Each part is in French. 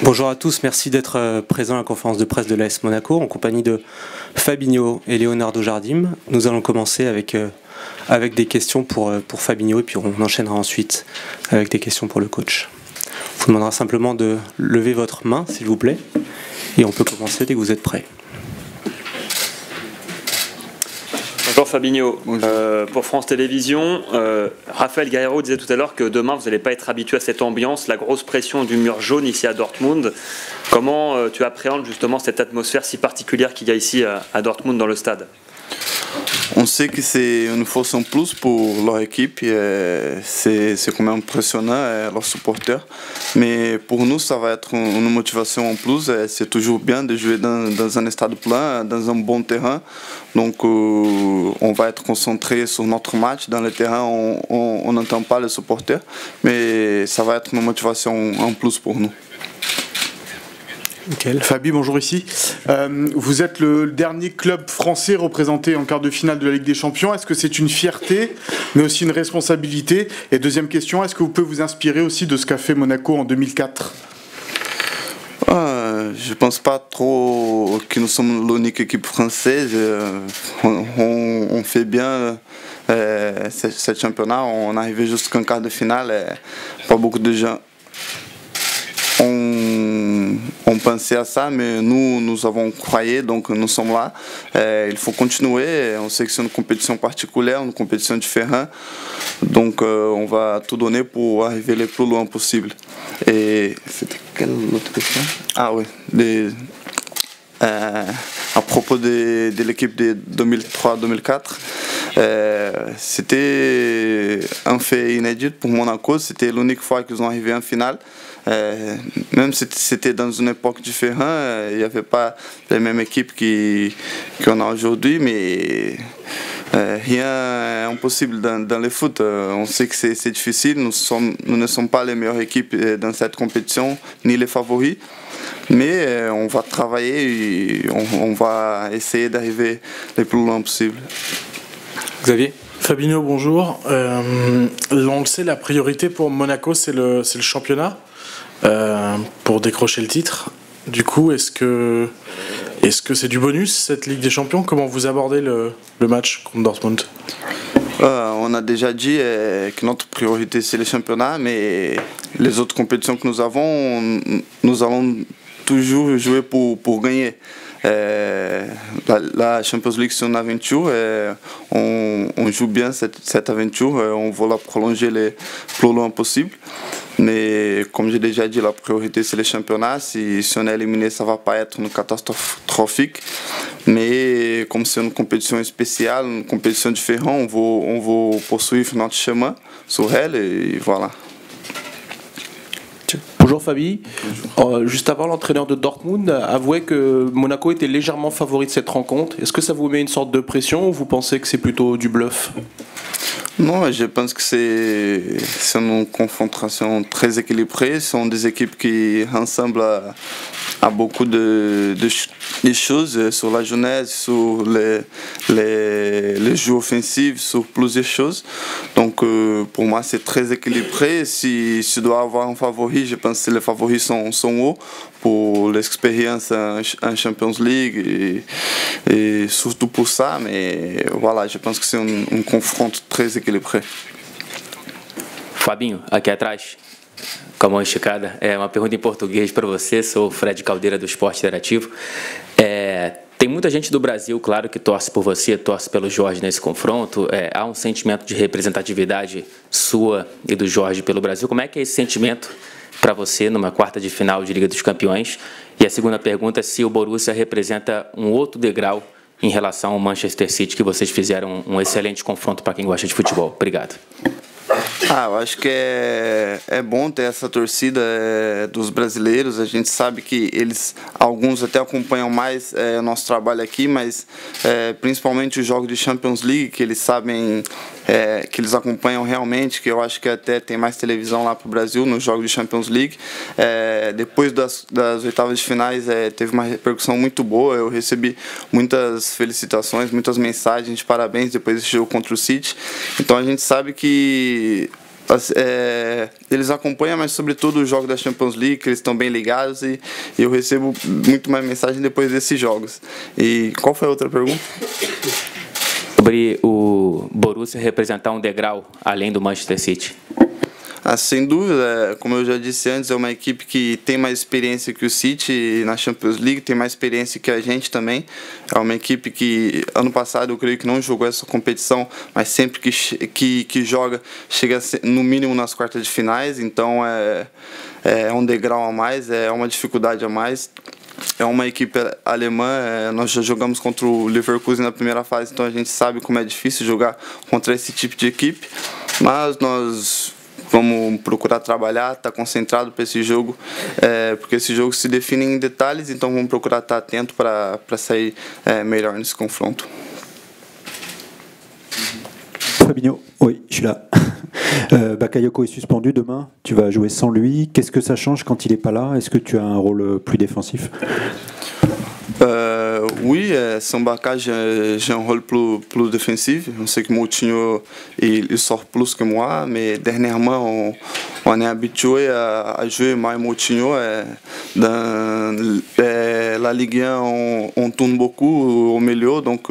Bonjour à tous, merci d'être présents à la conférence de presse de l'AS Monaco en compagnie de Fabinho et Leonardo Jardim. Nous allons commencer avec des questions pour Fabinho et puis on enchaînera ensuite avec des questions pour le coach. On vous demandera simplement de lever votre main s'il vous plaît et on peut commencer dès que vous êtes prêts. Bonjour Fabinho, pour France Télévisions, Raphaël Guerreiro disait tout à l'heure que demain vous n'allez pas être habitué à cette ambiance, la grosse pression du mur jaune ici à Dortmund. Comment tu appréhendes justement cette atmosphère si particulière qu'il y a ici à Dortmund dans le stade? On sait que c'est une force en plus pour leur équipe, c'est quand même impressionnant, leurs supporters. Mais pour nous, ça va être une motivation en plus. C'est toujours bien de jouer dans un stade plein, dans un bon terrain. Donc on va être concentré sur notre match. Dans le terrain, on n'entend pas les supporters, mais ça va être une motivation en plus pour nous. Nickel. Fabi, bonjour ici. Vous êtes le dernier club français représenté en quart de finale de la Ligue des Champions. Est-ce que c'est une fierté, mais aussi une responsabilité? Et deuxième question, est-ce que vous pouvez vous inspirer aussi de ce qu'a fait Monaco en 2004? Je ne pense pas trop que nous sommes l'unique équipe française. On fait bien ce championnat. On est arrivé jusqu'en quart de finale. Pas beaucoup de gens on pensait à ça, mais nous avons croyé, donc nous sommes là. Il faut continuer. On sait que c'est une compétition particulière, une compétition différente. Donc on va tout donner pour arriver le plus loin possible. Et c'était quelle autre question? Ah oui, à propos de l'équipe de 2003-2004, c'était un fait inédit pour Monaco. C'était l'unique fois qu'ils ont arrivé en finale. Même si c'était dans une époque différente, il n'y avait pas les mêmes équipes qu'on a aujourd'hui, mais rien n'est impossible dans le foot. On sait que c'est difficile, nous ne sommes pas les meilleures équipes dans cette compétition, ni les favoris, mais on va travailler et on va essayer d'arriver le plus loin possible. Xavier? Fabinho, bonjour. On le sait, la priorité pour Monaco, c'est le championnat. Pour décrocher le titre. Du coup, est-ce que c'est du bonus cette Ligue des Champions? Comment vous abordez le match contre Dortmund? On a déjà dit que notre priorité c'est le championnat, mais les autres compétitions que nous avons, nous allons toujours jouer pour gagner. La Champions League c'est une aventure, on joue bien cette aventure, on va la prolonger le plus loin possible. Mais comme j'ai déjà dit, la priorité c'est le championnat. Si on est éliminé, ça ne va pas être une catastrophique. Mais comme c'est une compétition spéciale, une compétition différente, on va poursuivre notre chemin sur elle et voilà. Bonjour Fabi. Juste avant, l'entraîneur de Dortmund avouait que Monaco était légèrement favori de cette rencontre. Est-ce que ça vous met une sorte de pression ou vous pensez que c'est plutôt du bluff? Non, je pense que c'est une confrontation très équilibrée. Ce sont des équipes qui ensemble à beaucoup de choses sur la jeunesse, sur les jeux offensifs, sur plusieurs choses. Donc pour moi c'est très équilibré. Si je dois avoir un favori, je pense que les favoris sont hauts pour l'expérience en Champions League et surtout pour ça. Mais voilà, je pense que c'est un confronto très équilibré. Fabinho, aqui atrás, com a mão esticada, uma pergunta em português para você. Sou o Fred Caldeira do Esporte Interativo. Tem muita gente do Brasil, claro, que torce por você, torce pelo Jorge nesse confronto. Há um sentimento de representatividade sua e do Jorge pelo Brasil. Como é que é esse sentimento para você numa quarta de final de Liga dos Campeões? E a segunda pergunta é se o Borussia representa um outro degrau em relação ao Manchester City, que vocês fizeram um excelente confronto para quem gosta de futebol. Obrigado. Eu acho que é bom ter essa torcida dos brasileiros. A gente sabe que alguns até acompanham mais o nosso trabalho aqui, mas principalmente os jogos de Champions League, que eles sabem, que eles acompanham realmente, que eu acho que até tem mais televisão lá para o Brasil nos jogos de Champions League. Depois das oitavas de finais teve uma repercussão muito boa. Eu recebi muitas felicitações, muitas mensagens de parabéns depois desse jogo contra o City. Então a gente sabe que eles acompanham, mas sobretudo os jogos da Champions League, que eles estão bem ligados, e eu recebo muito mais mensagem depois desses jogos. E qual foi a outra pergunta? Sobre o Borussia representar degrau além do Manchester City. Sem dúvida, como eu já disse antes, é uma equipe que tem mais experiência que o City na Champions League, tem mais experiência que a gente também. É uma equipe que, ano passado, eu creio que não jogou essa competição, mas sempre que joga, chega no mínimo nas quartas de finais, então é um degrau a mais, é uma dificuldade a mais. É uma equipe alemã, nós já jogamos contra o Leverkusen na primeira fase, então a gente sabe como é difícil jogar contra esse tipo de equipe, mas nós vamos procurar trabalhar, estar concentrado para esse jogo, porque esse jogo se define em detalhes, então vamos procurar estar atento para sair melhor nesse confronto. Fabinho, oui, je suis là. Bakayoko est suspendu demain, tu vas jouer sans lui. Qu'est-ce que ça change quand il n'est pas là? Est-ce que tu as un rôle plus défensif? Oui, sans Baka, j'ai un rôle plus défensif. On sait que Moutinho il sort plus que moi, mais dernièrement on est habitué à jouer mais Moutinho. Dans la Ligue 1, on tourne beaucoup au milieu, donc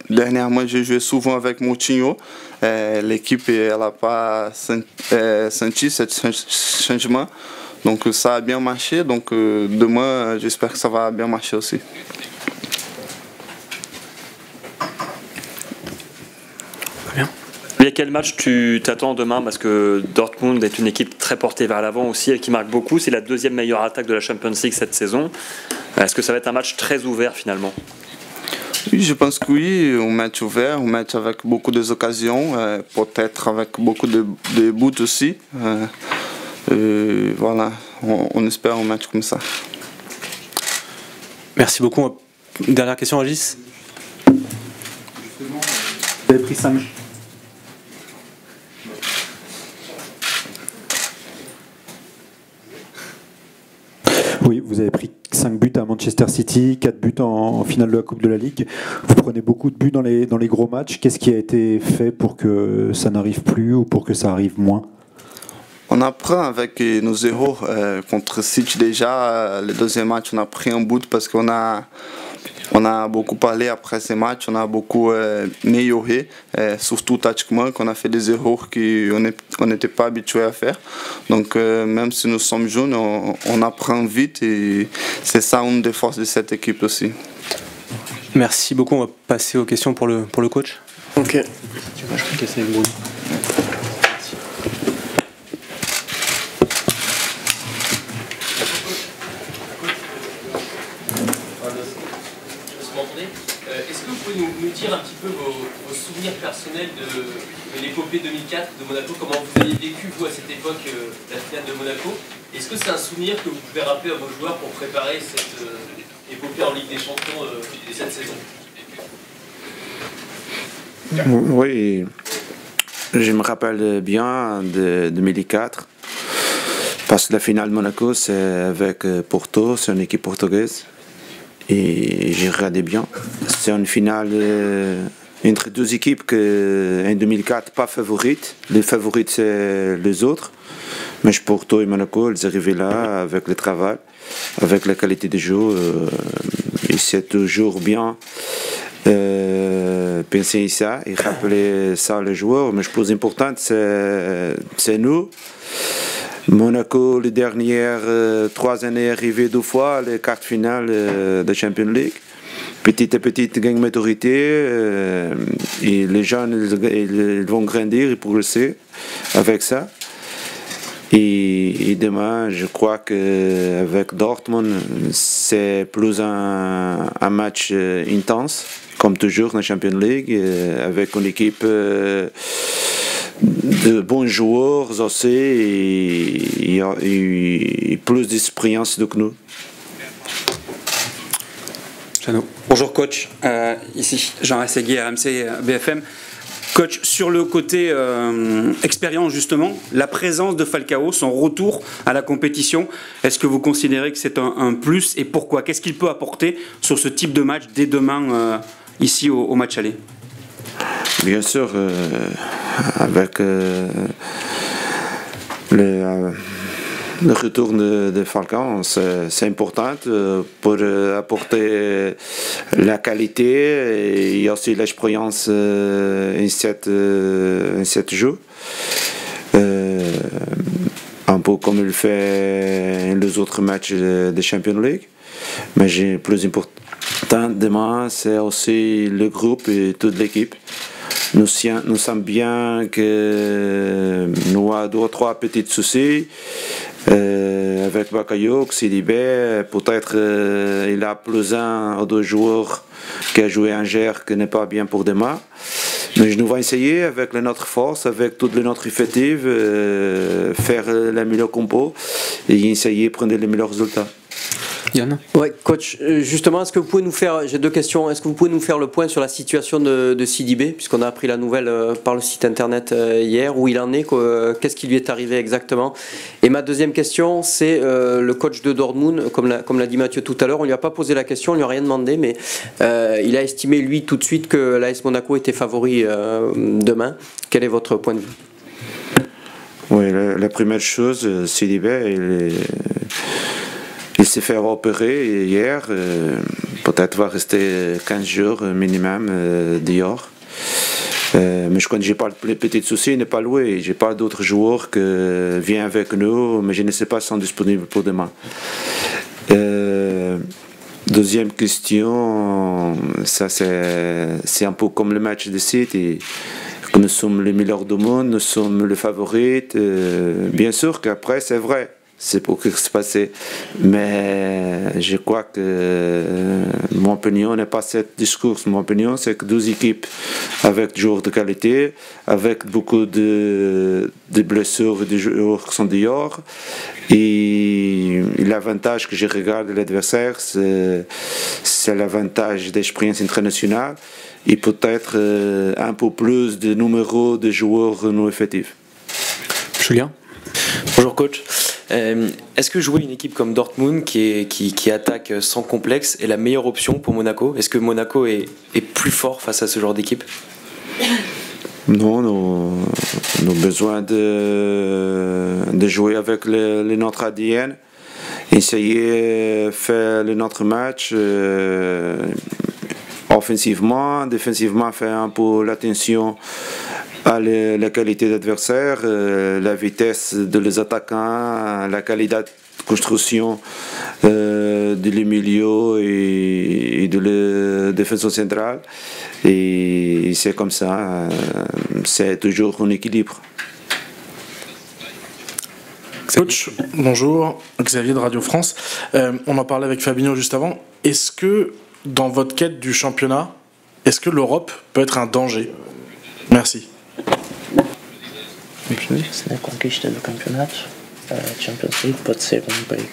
dernièrement j'ai joué souvent avec Moutinho. L'équipe n'a pas senti ce changement, donc ça a bien marché. Donc demain, j'espère que ça va bien marcher aussi. Et à quel match tu t'attends demain? Parce que Dortmund est une équipe très portée vers l'avant aussi et qui marque beaucoup. C'est la deuxième meilleure attaque de la Champions League cette saison. Est-ce que ça va être un match très ouvert finalement? Oui, je pense que oui, un match ouvert, un match avec beaucoup d'occasions, peut-être avec beaucoup de buts aussi. Voilà, on espère un match comme ça. Merci beaucoup. Dernière question, Régis. Vous avez pris 5. Oui, vous avez pris 5 buts à Manchester City, 4 buts en finale de la Coupe de la Ligue. Vous prenez beaucoup de buts dans les gros matchs. Qu'est-ce qui a été fait pour que ça n'arrive plus ou pour que ça arrive moins? On apprend avec nos erreurs contre City déjà. Le deuxième match, on a pris un but parce qu'on a beaucoup parlé après ces matchs, on a beaucoup amélioré, surtout tactiquement, qu'on a fait des erreurs qu'on n'était pas habitué à faire. Donc même si nous sommes jeunes, on apprend vite et c'est ça une des forces de cette équipe aussi. Merci beaucoup, on va passer aux questions pour le coach. Ok. Tu vas, je peux casser avec Bruno. Est-ce que vous pouvez nous dire un petit peu vos souvenirs personnels de l'épopée 2004 de Monaco? Comment vous avez vécu, vous, à cette époque, la finale de Monaco? Est-ce que c'est un souvenir que vous pouvez rappeler à vos joueurs pour préparer cette épopée en Ligue des Champions de cette saison? Oui, je me rappelle bien de 2004. Parce que la finale de Monaco, c'est avec Porto, c'est une équipe portugaise. Et j'ai regardé bien. C'est une finale entre deux équipes que, en 2004, pas favorites. Les favorites, c'est les autres. Mais Porto et Monaco, ils arrivaient là avec le travail, avec la qualité de jeu. Et c'est toujours bien penser ça et rappeler ça aux joueurs. Mais le plus important, c'est nous. Monaco, les dernières 3 années, arrivé 2 fois les quarts finales de Champions League. Petit à petit, gagne maturité et les jeunes ils vont grandir et progresser avec ça. Et demain, je crois qu'avec Dortmund, c'est plus un match intense, comme toujours dans la Champions League, avec une équipe de bons joueurs aussi et plus d'expérience que nous. Bonjour coach, ici Jean Assegui, RMC BFM. Coach, sur le côté expérience justement, la présence de Falcao, son retour à la compétition, est-ce que vous considérez que c'est un plus et pourquoi? Qu'est-ce qu'il peut apporter sur ce type de match dès demain ici au match aller? Bien sûr, avec le retour de Falcao, c'est important pour apporter la qualité et aussi l'expérience en cette jeu. Un peu comme il fait les autres matchs de Champions League. Mais le plus important demain, c'est aussi le groupe et toute l'équipe. Nous sommes bien que nous avons 2 ou 3 petits soucis. Avec Bakayoko, Sidibé, peut-être il a plus 1 ou 2 joueurs qui a joué en GR qui n'est pas bien pour demain. Mais nous allons essayer avec notre force, avec toute notre effectif, faire le meilleur compo et essayer de prendre les meilleurs résultats. Yann. Ouais, coach, justement, est-ce que vous pouvez nous faire, j'ai 2 questions, est-ce que vous pouvez nous faire le point sur la situation de Sidibé, puisqu'on a appris la nouvelle par le site internet hier, où il en est, qu'est-ce qui lui est arrivé exactement? Et ma deuxième question, c'est le coach de Dortmund, comme l'a dit Mathieu tout à l'heure, on lui a pas posé la question, on lui a rien demandé, mais il a estimé lui tout de suite que l'AS Monaco était favori demain. Quel est votre point de vue? Oui, la première chose, Sidibé, il s'est fait opérer hier, peut-être va rester 15 jours minimum dehors. Mais je crois que je n'ai pas de petits soucis, il n'est pas loué. Je n'ai pas d'autres joueurs qui viennent avec nous, mais je ne sais pas s'ils sont disponibles pour demain. Deuxième question, ça c'est un peu comme le match de City. Nous sommes les meilleurs du monde, nous sommes les favoris. Bien sûr qu'après, c'est vrai. C'est pour que ça se passe. Mais je crois que mon opinion n'est pas ce discours. Mon opinion, c'est que 2 équipes avec des joueurs de qualité, avec beaucoup de blessures et de joueurs qui sont dehors. Et l'avantage que je regarde de l'adversaire, c'est l'avantage d'expérience internationale et peut-être un peu plus de numéros de joueurs non effectifs. Julien. Bonjour coach. Est-ce que jouer une équipe comme Dortmund qui attaque sans complexe est la meilleure option pour Monaco? Est-ce que Monaco est plus fort face à ce genre d'équipe? Non, nous avons besoin de jouer avec notre ADN, essayer de faire notre match offensivement, défensivement, faire un peu l'attention à la qualité d'adversaire, la vitesse de les attaquants, la qualité de construction de les milieux et de la défense centrale. Et c'est comme ça, c'est toujours un équilibre. Coach, bonjour, Xavier de Radio France. On en parlait avec Fabinho juste avant. Est-ce que dans votre quête du championnat, est-ce que l'Europe peut être un danger? Merci. Se na conquista do campeonato, a Champions League pode ser perigo.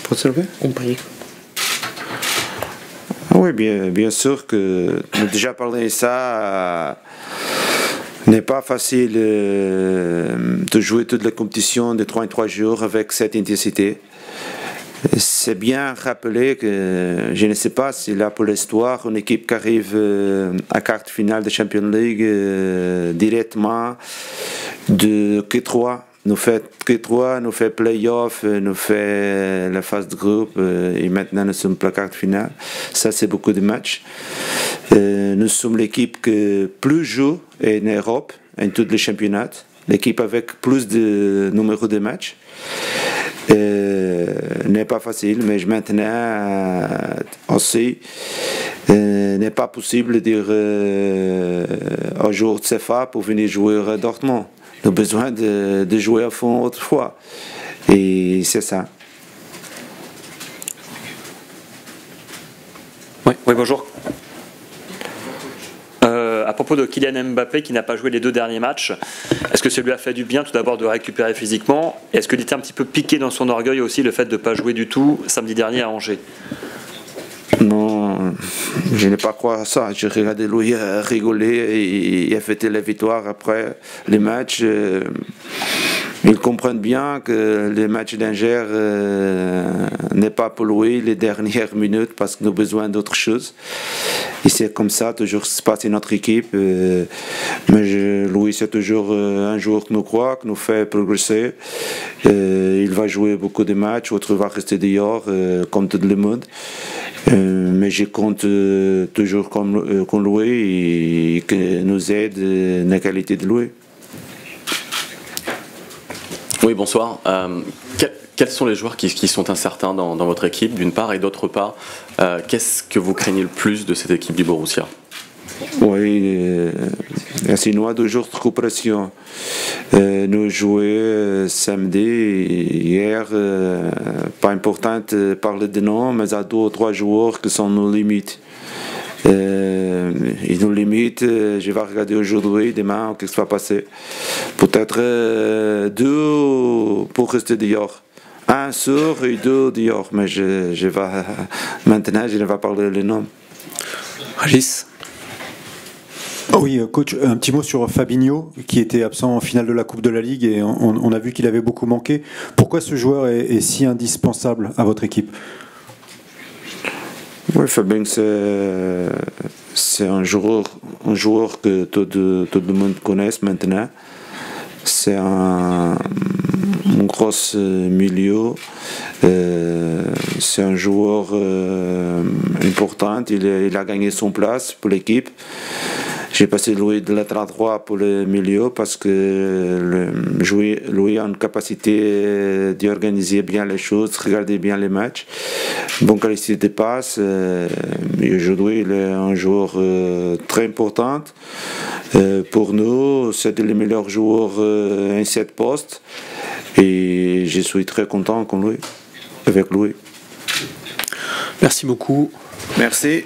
Pode ser o quê? Perigo. Oui, bien sûr que nous avons déjà parlé de ça. N'est pas facile de jouer toute la compétition de 3 en 3 jours avec cette intensité. C'est bien rappelé que je ne sais pas si là pour l'histoire, une équipe qui arrive à quart finale de Champions League directement de Q3, nous fait Q3, nous fait play-off, nous fait la phase de groupe et maintenant nous sommes à la quart finale. Ça c'est beaucoup de matchs. Nous sommes l'équipe qui plus joue en Europe, en tous les championnats, l'équipe avec plus de numéros de matchs. N'est pas facile, mais maintenant aussi n'est pas possible de dire un jour de CFA pour venir jouer à Dortmund. Nous avons besoin de jouer à fond autrefois. Et c'est ça. Oui, bonjour. À propos propos de Kylian Mbappé qui n'a pas joué les 2 derniers matchs. Est-ce que ça lui a fait du bien tout d'abord de récupérer physiquement? Est-ce qu'il était un petit peu piqué dans son orgueil aussi le fait de ne pas jouer du tout samedi dernier à Angers? Non, je n'ai pas croire à ça. J'ai regardé lui rigoler et fêter la victoire après les matchs. Ils comprennent bien que le match d'Angers n'est pas pour lui les dernières minutes parce qu'on a besoin d'autre chose. Et c'est comme ça, toujours se passe notre équipe. Mais Louis, c'est toujours un joueur que nous croit, qui nous fait progresser. Il va jouer beaucoup de matchs, autre va rester dehors, comme tout le monde. Mais je compte toujours comme Louis et qui nous aide la qualité de Louis. Oui, bonsoir. Quels sont les joueurs qui sont incertains dans votre équipe, d'une part, et d'autre part, qu'est-ce que vous craignez le plus de cette équipe du Borussia? Oui, c'est nous toujours trop pression. Nous jouons samedi, hier, pas important de parler de nom, mais à 2 ou 3 joueurs qui sont nos limites. Ils nous limitent, je vais regarder aujourd'hui, demain, qu'est-ce qui va passer. Peut-être 2 pour rester dehors. 1 sûr et 2 dehors, mais maintenant je ne vais pas parler les noms. Régis. Oui, coach, un petit mot sur Fabinho, qui était absent en finale de la Coupe de la Ligue et on a vu qu'il avait beaucoup manqué. Pourquoi ce joueur est si indispensable à votre équipe? Oui, Fabinho, c'est un joueur que tout le monde connaît maintenant. C'est un gros milieu. C'est un joueur important. Il a gagné son place pour l'équipe. J'ai passé Louis de latéral droit pour le milieu parce que Louis a une capacité d'organiser bien les choses, regarder bien les matchs, bonne qualité de passe. Aujourd'hui, il est un joueur très important. Pour nous, c'est le meilleur joueur en 7 postes et je suis très content avec lui. Merci beaucoup. Merci.